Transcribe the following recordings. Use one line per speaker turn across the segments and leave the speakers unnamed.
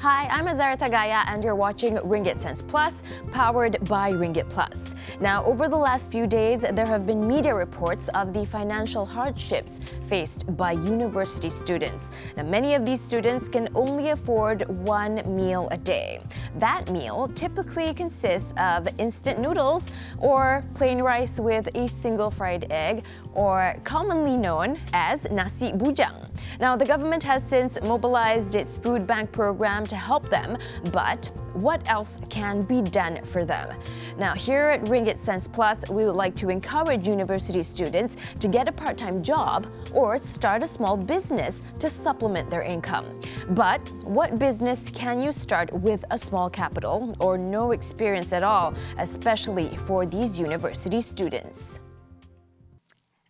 Hi, I'm Azara Tagaya and you're watching Ringgit Sense Plus, powered by RinggitPlus. Now, over the last few days, there have been media reports of the financial hardships faced by university students. Now, many of these students can only afford one meal a day. That meal typically consists of instant noodles or plain rice with a single fried egg, or commonly known as nasi bujang. Now, the government has since mobilized its food bank program to help them, but what else can be done for them? Now, here at Ringgit Sense Plus, we would like to encourage university students to get a part-time job or start a small business to supplement their income. But what business can you start with a small capital or no experience at all, especially for these university students?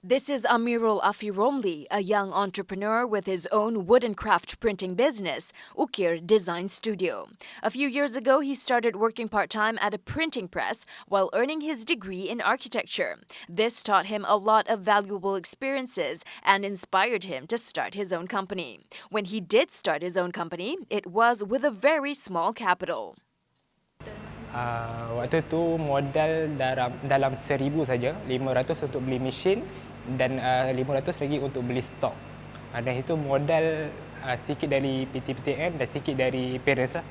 This is Amirul Afi Romli, a young entrepreneur with his own wood and craft printing business, Ukir Design Studio. A few years ago, he started working part-time at a printing press while earning his degree in architecture. This taught him a lot of valuable experiences and inspired him to start his own company. When he did start his own company, it was with a very small capital.
Waktu tu modal dalam 1,000 saja, 500 untuk beli mesin dan 500 lagi untuk beli stok. Dan itu modal sikit dari PTPTN dan sikit dari parents lah.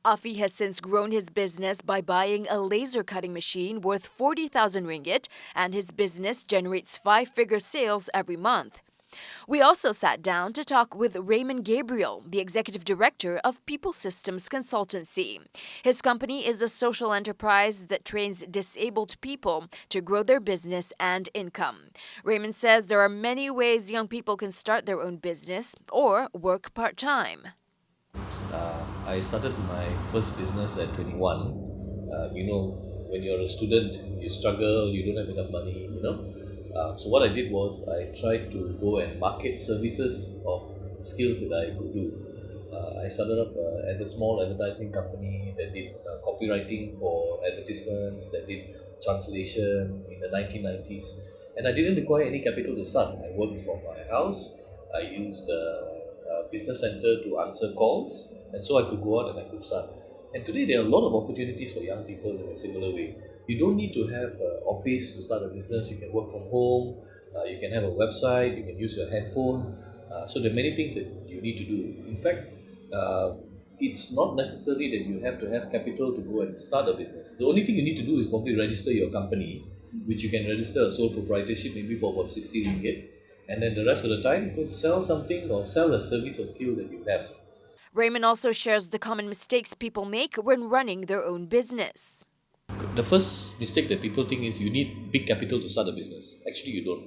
Afi has since grown his business by buying a laser cutting machine worth 40,000 ringgit, and his business generates 5-figure sales every month. We also sat down to talk with Raymond Gabriel, the executive director of People Systems Consultancy. His company is a social enterprise that trains disabled people to grow their business and income. Raymond says there are many ways young people can start their own business or work part-time.
I started my first business at 21. When you're a student, you struggle, you don't have enough money, So what I did was I tried to go and market services of skills that I could do. I started up at a small advertising company that did copywriting for advertisements, that did translation in the 1990s. And I didn't require any capital to start. I worked from my house. I used a business center to answer calls. And so I could go out and I could start. And today there are a lot of opportunities for young people in a similar way. You don't need to have an office to start a business. You can work from home. You can have a website. You can use your handphone. So there are many things that you need to do. In fact, it's not necessary that you have to have capital to go and start a business. The only thing you need to do is probably register your company, which you can register a sole proprietorship maybe for about 60 ringgit. And then the rest of the time, you could sell something or sell a service or skill that you have.
Raymond also shares the common mistakes people make when running their own business.
The first mistake that people think is you need big capital to start a business. Actually, you don't.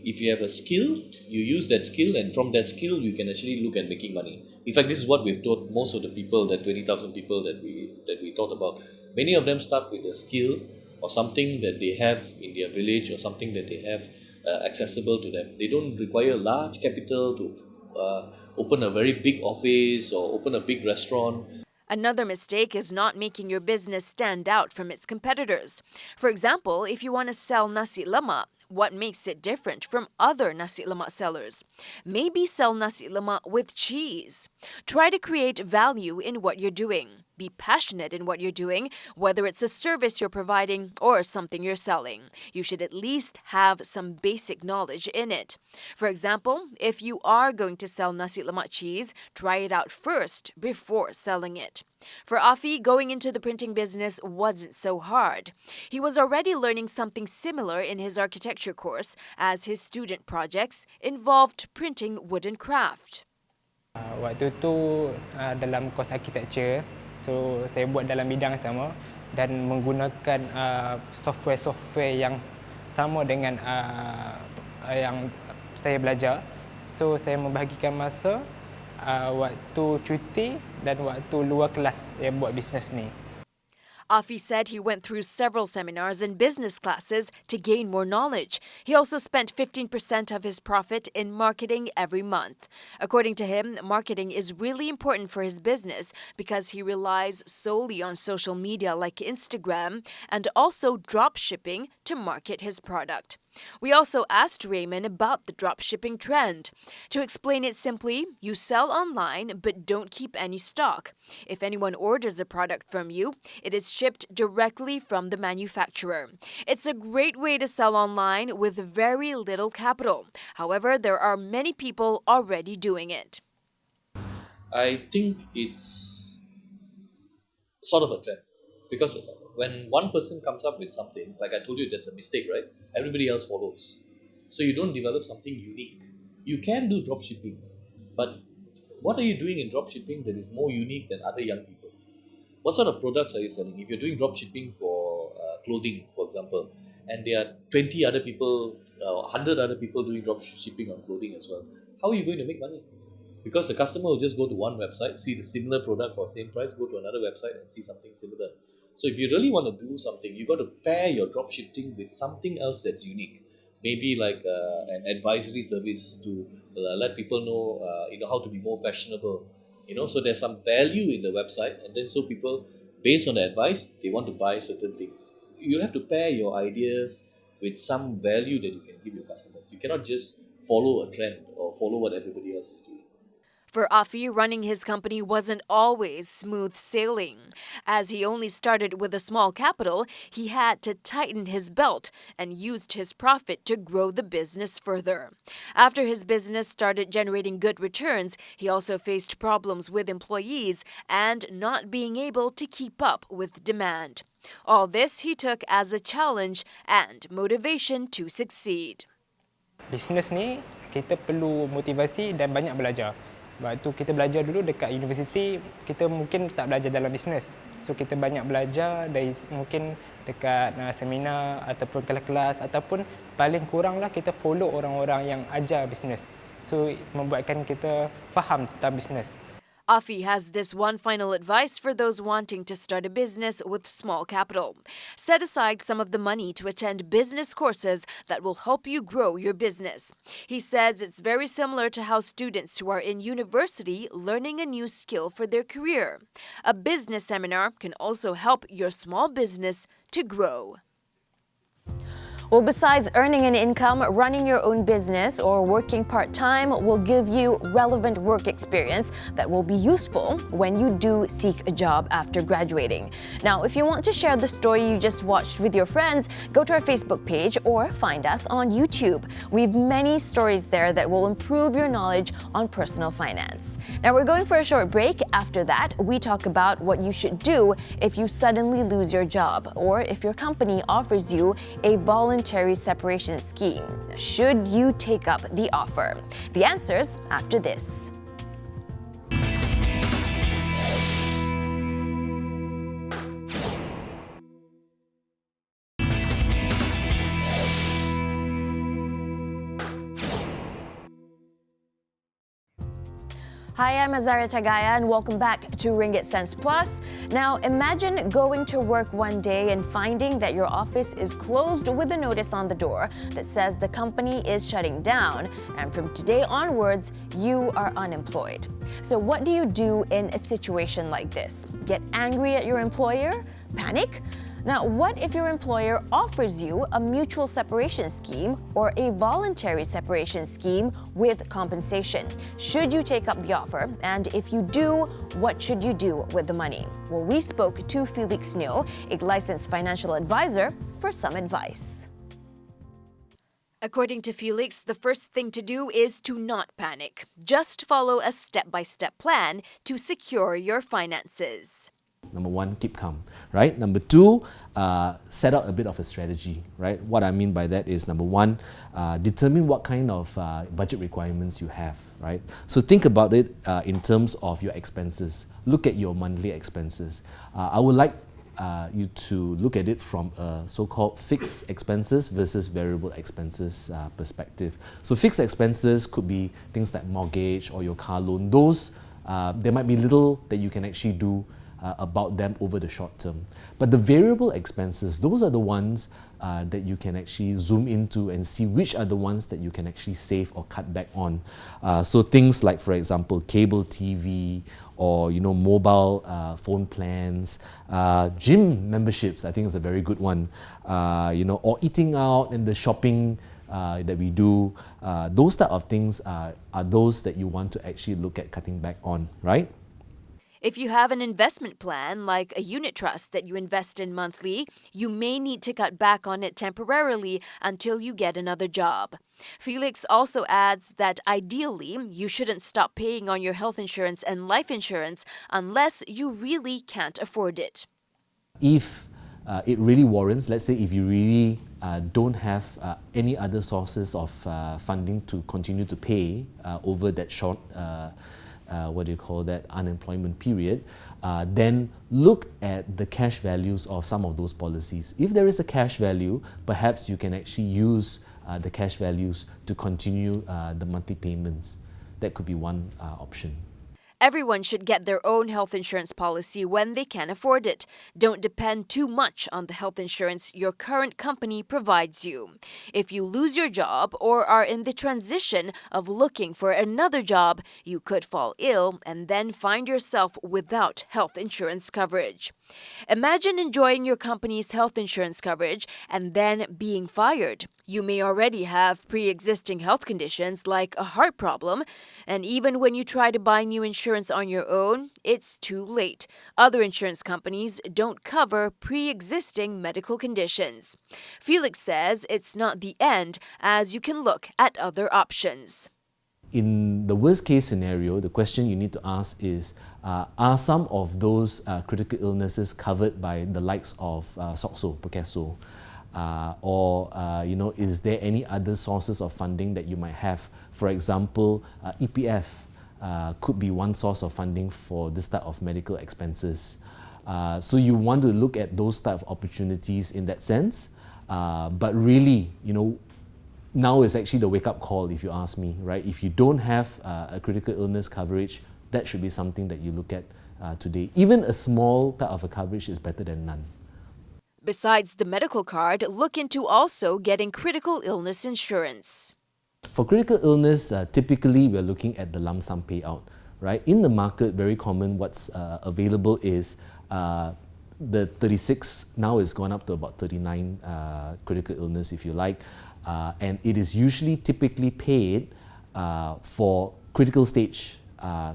If you have a skill, you use that skill, and from that skill, you can actually look at making money. In fact, this is what we've taught most of the people, that 20,000 people that we taught about. Many of them start with a skill or something that they have in their village or something that they have accessible to them. They don't require large capital to open a very big office or open a big restaurant.
Another mistake is not making your business stand out from its competitors. For example, if you want to sell nasi lemak, what makes it different from other nasi lemak sellers? Maybe sell nasi lemak with cheese. Try to create value in what you're doing. Be passionate in what you're doing, whether it's a service you're providing or something you're selling. You should at least have some basic knowledge in it. For example, if you are going to sell nasi lemak cheese, try it out first before selling it. For Afi, going into the printing business wasn't so hard. He was already learning something similar in his architecture course, as his student projects involved printing wood and craft.
Waktu tu dalam course architecture, so saya buat dalam bidang sama dan menggunakan software yang sama dengan yang saya belajar. So saya membahagikan masa waktu cuti dan waktu luar kelas yang buat bisnes ni.
Afi said he went through several seminars and business classes to gain more knowledge. He also spent 15% of his profit in marketing every month. According to him, marketing is really important for his business because he relies solely on social media like Instagram and also drop shipping to market his product.
We also asked Raymond about the dropshipping trend. To explain it simply, you sell online but don't keep any stock. If anyone orders a product from you, it is shipped directly from the manufacturer. It's a great way to sell online with very little capital. However, there are many people already doing it.
I think it's sort of a trend because when one person comes up with something, like I told you, that's a mistake, right? Everybody else follows. So you don't develop something unique. You can do drop shipping, but what are you doing in drop shipping that is more unique than other young people? What sort of products are you selling? If you're doing drop shipping for clothing, for example, and there are 20 other people, 100 other people doing drop shipping on clothing as well, how are you going to make money? Because the customer will just go to one website, see the similar product for same price, go to another website and see something similar. So if you really want to do something, you got to pair your drop shipping with something else that's unique. Maybe like an advisory service to let people know, how to be more fashionable. So there's some value in the website, and then so people, based on the advice, they want to buy certain things. You have to pair your ideas with some value that you can give your customers. You cannot just follow a trend or follow what everybody else is doing.
For Afi, running his company wasn't always smooth sailing. As he only started with a small capital, he had to tighten his belt and used his profit to grow the business further. After his business started generating good returns, he also faced problems with employees and not being able to keep up with demand. All this he took as a challenge and motivation to succeed.
Bisnes ni kita perlu motivasi dan banyak belajar. Sebab tu kita belajar dulu dekat universiti, kita mungkin tak belajar dalam bisnes. So kita banyak belajar dari mungkin dekat seminar ataupun kelas-kelas ataupun paling kuranglah kita follow orang-orang yang ajar bisnes. So membuatkan kita faham tentang bisnes.
Afi has this one final advice for those wanting to start a business with small capital. Set aside some of the money to attend business courses that will help you grow your business. He says it's very similar to how students who are in university learning a new skill for their career. A business seminar can also help your small business to grow.
Well, besides earning an income, running your own business or working part-time will give you relevant work experience that will be useful when you do seek a job after graduating. Now, if you want to share the story you just watched with your friends, go to our Facebook page or find us on YouTube. We have many stories there that will improve your knowledge on personal finance. Now, we're going for a short break. After that, we talk about what you should do if you suddenly lose your job or if your company offers you a voluntary separation scheme. Should you take up the offer? The answers after this. Hi, I'm Azara Tagaya and welcome back to Ringgit Sense Plus. Now, imagine going to work one day and finding that your office is closed with a notice on the door that says the company is shutting down, and from today onwards, you are unemployed. So what do you do in a situation like this? Get angry at your employer? Panic? Now, what if your employer offers you a mutual separation scheme or a voluntary separation scheme with compensation? Should you take up the offer? And if you do, what should you do with the money? Well, we spoke to Felix Neoh, a licensed financial advisor, for some advice.
According to Felix, the first thing to do is to not panic. Just follow a step-by-step plan to secure your finances.
Number one, keep calm, right? Number two, set out a bit of a strategy, right? What I mean by that is, number one, determine what kind of budget requirements you have, right? So think about it in terms of your expenses. Look at your monthly expenses. I would like you to look at it from a so-called fixed expenses versus variable expenses perspective. So fixed expenses could be things like mortgage or your car loan. Those, there might be little that you can actually do about them over the short term. But the variable expenses, those are the ones that you can actually zoom into and see which are the ones that you can actually save or cut back on. So things like, for example, cable TV, or mobile phone plans, gym memberships, I think is a very good one, or eating out and the shopping that we do. Those type of things are those that you want to actually look at cutting back on, right?
If you have an investment plan, like a unit trust that you invest in monthly, you may need to cut back on it temporarily until you get another job. Felix also adds that ideally, you shouldn't stop paying on your health insurance and life insurance unless you really can't afford it.
If it really warrants, let's say if you really don't have any other sources of funding to continue to pay over that short unemployment period, then look at the cash values of some of those policies. If there is a cash value, perhaps you can actually use the cash values to continue the monthly payments. That could be one option.
Everyone should get their own health insurance policy when they can afford it. Don't depend too much on the health insurance your current company provides you. If you lose your job or are in the transition of looking for another job, you could fall ill and then find yourself without health insurance coverage. Imagine enjoying your company's health insurance coverage and then being fired. You may already have pre-existing health conditions like a heart problem, and even when you try to buy new insurance on your own, it's too late. Other insurance companies don't cover pre-existing medical conditions. Felix says it's not the end, as you can look at other options.
In the worst case scenario, the question you need to ask is, are some of those critical illnesses covered by the likes of SOCSO, Perkeso? Is there any other sources of funding that you might have? For example, EPF could be one source of funding for this type of medical expenses. So you want to look at those type of opportunities in that sense. But really, now is actually the wake-up call, if you ask me, right? If you don't have a critical illness coverage, that should be something that you look at today. Even a small type of a coverage is better than none.
Besides the medical card, look into also getting critical illness insurance.
For critical illness, typically we're looking at the lump sum payout, right? In the market, very common what's available is the 36, now it's gone up to about 39 critical illness, if you like. And it is usually typically paid for critical stage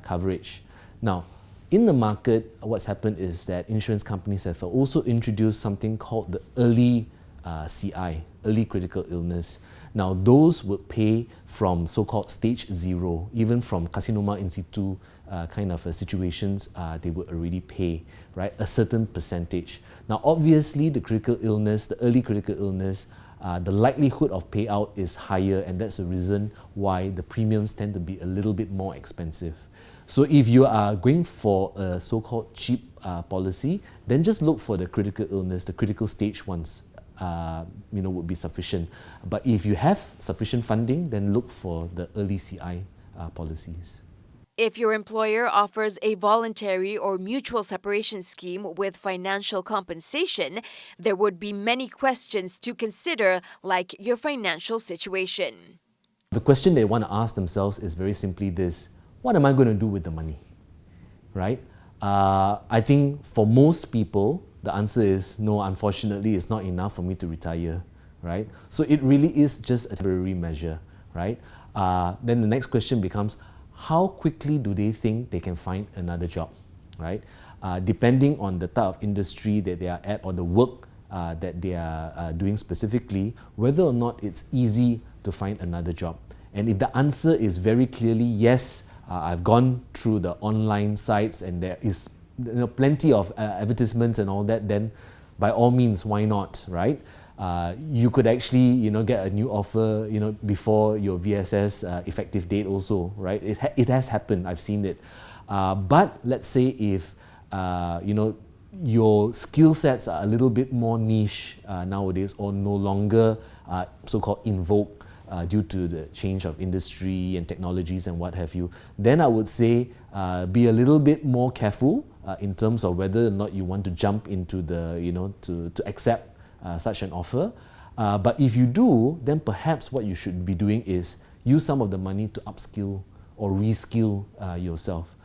coverage. Now, in the market, what's happened is that insurance companies have also introduced something called the early CI, early critical illness. Now, those would pay from so-called stage 0, even from carcinoma in situ kind of situations, they would already pay, right, a certain percentage. Now, obviously, the critical illness, the early critical illness, the likelihood of payout is higher, and that's the reason why the premiums tend to be a little bit more expensive. So if you are going for a so-called cheap policy, then just look for the critical illness, the critical stage ones, would be sufficient. But if you have sufficient funding, then look for the early CI policies.
If your employer offers a voluntary or mutual separation scheme with financial compensation, there would be many questions to consider, like your financial situation.
The question they want to ask themselves is very simply this: what am I going to do with the money, right? I think for most people, the answer is no, unfortunately, it's not enough for me to retire, right? So it really is just a temporary measure, right? Then the next question becomes, how quickly do they think they can find another job, right? Depending on the type of industry that they are at or the work that they are doing specifically, whether or not it's easy to find another job. And if the answer is very clearly yes, I've gone through the online sites and there is plenty of advertisements and all that, then by all means, why not, right? You could actually, get a new offer, before your VSS effective date also, right? It has happened, I've seen it. But let's say if, your skill sets are a little bit more niche nowadays, or no longer so-called in vogue due to the change of industry and technologies and what have you, then I would say be a little bit more careful in terms of whether or not you want to jump into the, to accept such an offer. But if you do, then perhaps what you should be doing is use some of the money to upskill or reskill yourself.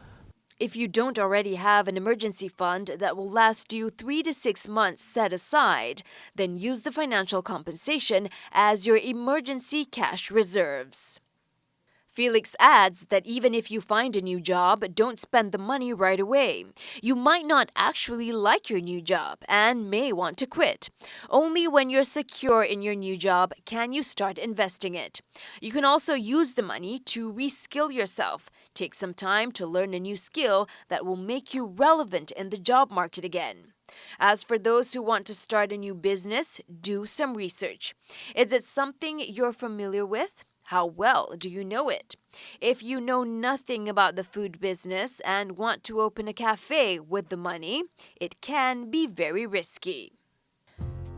If you don't already have an emergency fund that will last you 3 to 6 months set aside, then use the financial compensation as your emergency cash reserves. Felix adds that even if you find a new job, don't spend the money right away. You might not actually like your new job and may want to quit. Only when you're secure in your new job can you start investing it. You can also use the money to reskill yourself. Take some time to learn a new skill that will make you relevant in the job market again. As for those who want to start a new business, do some research. Is it something you're familiar with? How well do you know it? If you know nothing about the food business and want to open a cafe with the money, it can be very risky.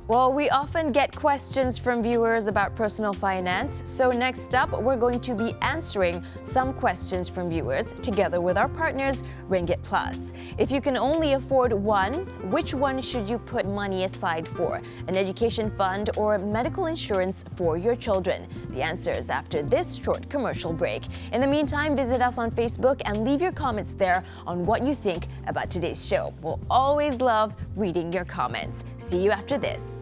Well, we often get questions from viewers about personal finance. So next up, we're going to be answering some questions from viewers together with our partners, RinggitPlus. If you can only afford one, which one should you put money aside for? An education fund or medical insurance for your children? The answer is after this short commercial break. In the meantime, visit us on Facebook and leave your comments there on what you think about today's show. We'll always love reading your comments. See you after this.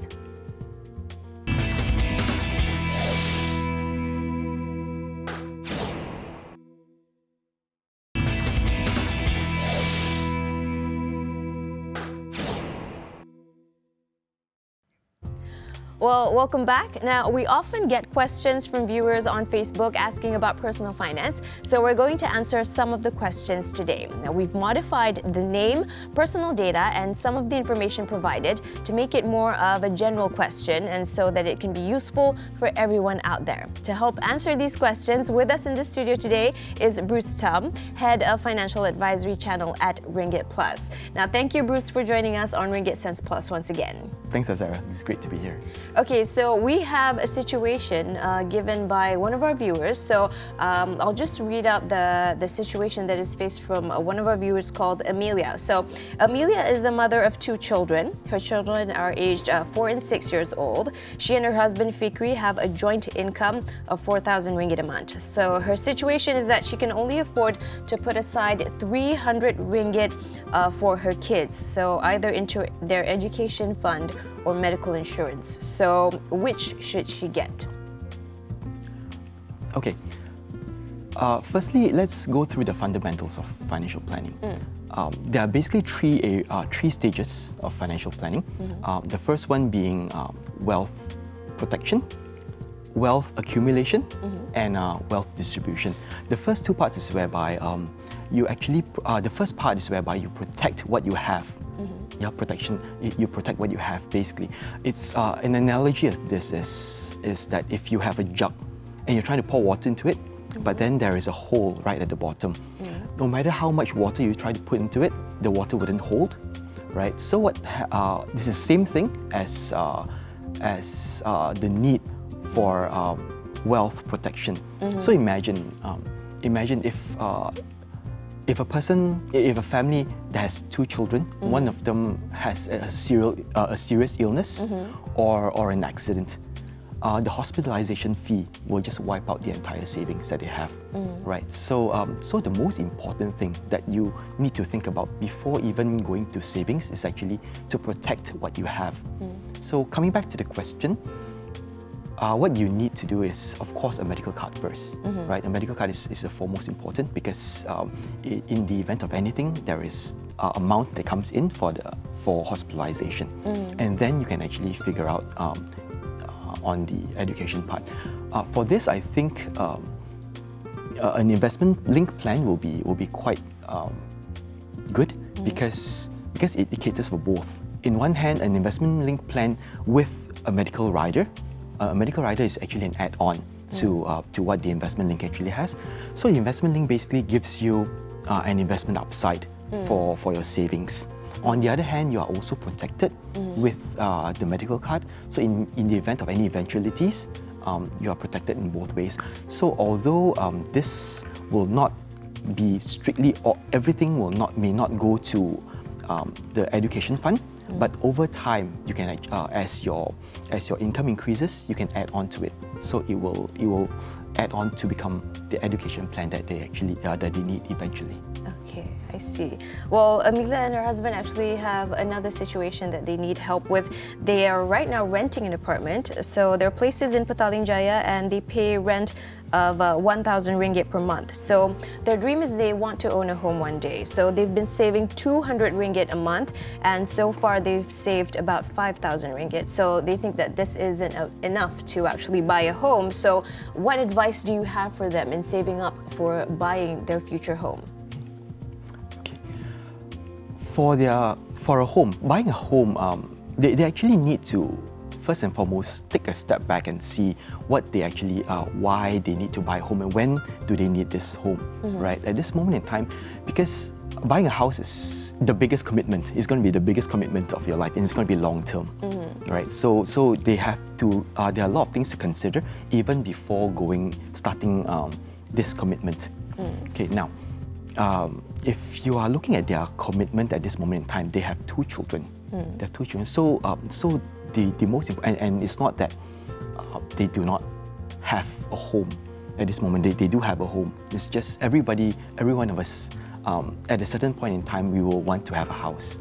Well, welcome back. Now, we often get questions from viewers on Facebook asking about personal finance, so we're going to answer some of the questions today. Now, we've modified the name, personal data, and some of the information provided to make it more of a general question and so that it can be useful for everyone out there. To help answer these questions, with us in the studio today is Bruce Tham, Head of Financial Advisory Channel at RinggitPlus. Now, thank you, Bruce, for joining us on Ringgit Sense Plus once again.
Thanks, Azara. It's great to be here.
Okay, so we have a situation given by one of our viewers. So I'll just read out the situation that is faced from one of our viewers called Amelia. So Amelia is a mother of 2 children. Her children are aged 4 and 6 years old. She and her husband Fikri have a joint income of 4,000 ringgit a month. So her situation is that she can only afford to put aside 300 ringgit for her kids. So either into their education fund or medical insurance. So which should she get?
Okay. Firstly, let's go through the fundamentals of financial planning. There are basically three stages of financial planning. The first one being wealth protection, wealth accumulation, and wealth distribution. The first 2 parts is whereby the first part is whereby you protect what you have. Yeah, protection. You protect what you have. Basically, it's an analogy of this is that if you have a jug and you're trying to pour water into it, but then there is a hole right at the bottom. No matter how much water you try to put into it, the water wouldn't hold, right? So this is the same thing as the need for wealth protection. So imagine if a family that has 2 children, one of them has a serious illness or an accident, the hospitalization fee will just wipe out the entire savings that they have, right? So the most important thing that you need to think about before even going to savings is actually to protect what you have. So coming back to the question, what you need to do is, of course, a medical card first, right? A medical card is the foremost important because in the event of anything, there is amount that comes in for hospitalization, and then you can actually figure out on the education part. For this, I think an investment-linked plan will be quite good because it caters for both. In one hand, an investment-linked plan with a medical rider. A medical rider is actually an add-on to what the investment link actually has. So the investment link basically gives you an investment upside for your savings. On the other hand, you are also protected with the medical card. So in the event of any eventualities, you are protected in both ways. So although this will not be strictly, or everything may not go to the education fund, But over time, you can as your income increases, you can add on to it. So it will add on to become the education plan that they actually that they need eventually.
Okay, I see. Well, Amelia and her husband actually have another situation that they need help with. They are right now renting an apartment. So their place is in Petaling Jaya and they pay rent of 1,000 ringgit per month. So their dream is they want to own a home one day. So they've been saving 200 ringgit a month, and so far they've saved about 5,000 ringgit. So they think that this isn't enough to actually buy a home. So what advice do you have for them in saving up for buying their future home?
For a home, buying a home, they actually need to first and foremost take a step back and see what they actually why they need to buy a home and when do they need this home, right? At this moment in time, because buying a house is the biggest commitment. It's going to be the biggest commitment of your life, and it's going to be long term, right? So they have to. There are a lot of things to consider even before starting this commitment. Okay, now. If you are looking at their commitment at this moment in time, they have 2 children. They have 2 children. So the most important, and it's not that they do not have a home at this moment. They do have a home. It's just every one of us, at a certain point in time, we will want to have a house.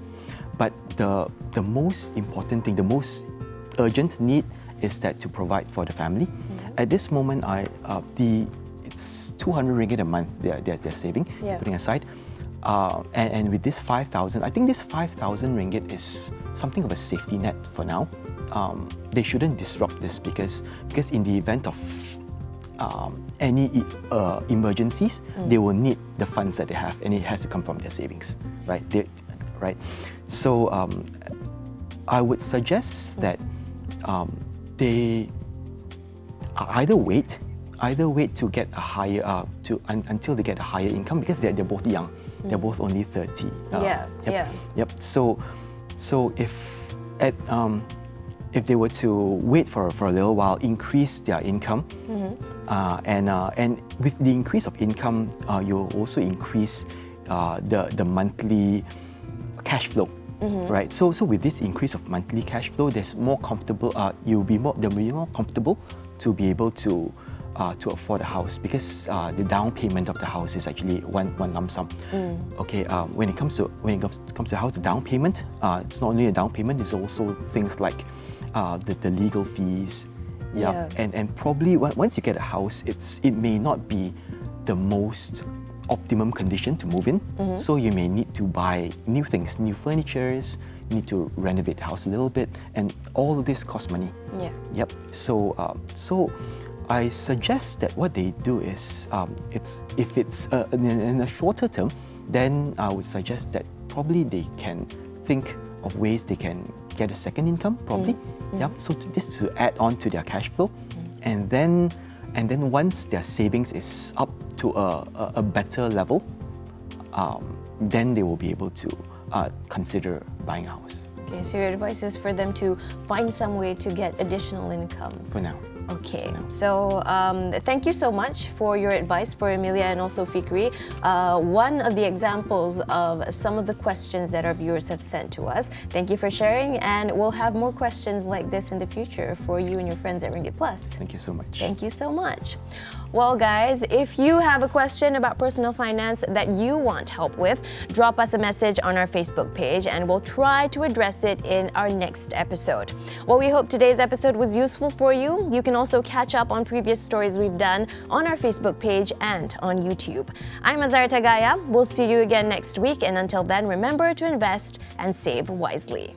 But the most important thing, the most urgent need is that to provide for the family. At this moment, it's 200 ringgit a month they're saving, putting aside. And with this 5,000, I think this 5,000 ringgit is something of a safety net for now. They shouldn't disrupt this because in the event of any emergencies, they will need the funds that they have, and it has to come from their savings, right? Right. So I would suggest that they either wait to get a higher until they get a higher income, because they're both young. They're both only 30. Yep. So if they were to wait for a little while, increase their income, and with the increase of income, you'll also increase the monthly cash flow. Right. So with this increase of monthly cash flow, there's more comfortable. They'll be more comfortable to be able to afford a house, because the down payment of the house is actually one lump sum. Okay. When it comes to house, the down payment, it's not only a down payment. It's also things like the legal fees. And probably once you get a house, it may not be the most optimum condition to move in. So you may need to buy new things, new furnitures. You need to renovate the house a little bit, and all of this costs money. Yep. So I suggest that what they do is, if it's in a shorter term, then I would suggest that probably they can think of ways they can get a second income, probably. So this is to add on to their cash flow, and then once their savings is up to a better level, then they will be able to consider buying a house.
Okay, so your advice is for them to find some way to get additional income.
For now.
Okay, so thank you so much for your advice for Amelia and also Fikri. One of the examples of some of the questions that our viewers have sent to us. Thank you for sharing, and we'll have more questions like this in the future for you and your friends at Ringgit Plus.
Thank you so much.
Thank you so much. Well, guys, if you have a question about personal finance that you want help with, drop us a message on our Facebook page and we'll try to address it in our next episode. Well, we hope today's episode was useful for you. You can also catch up on previous stories we've done on our Facebook page and on YouTube. I'm Azar Tagaya. We'll see you again next week, and until then, remember to invest and save wisely.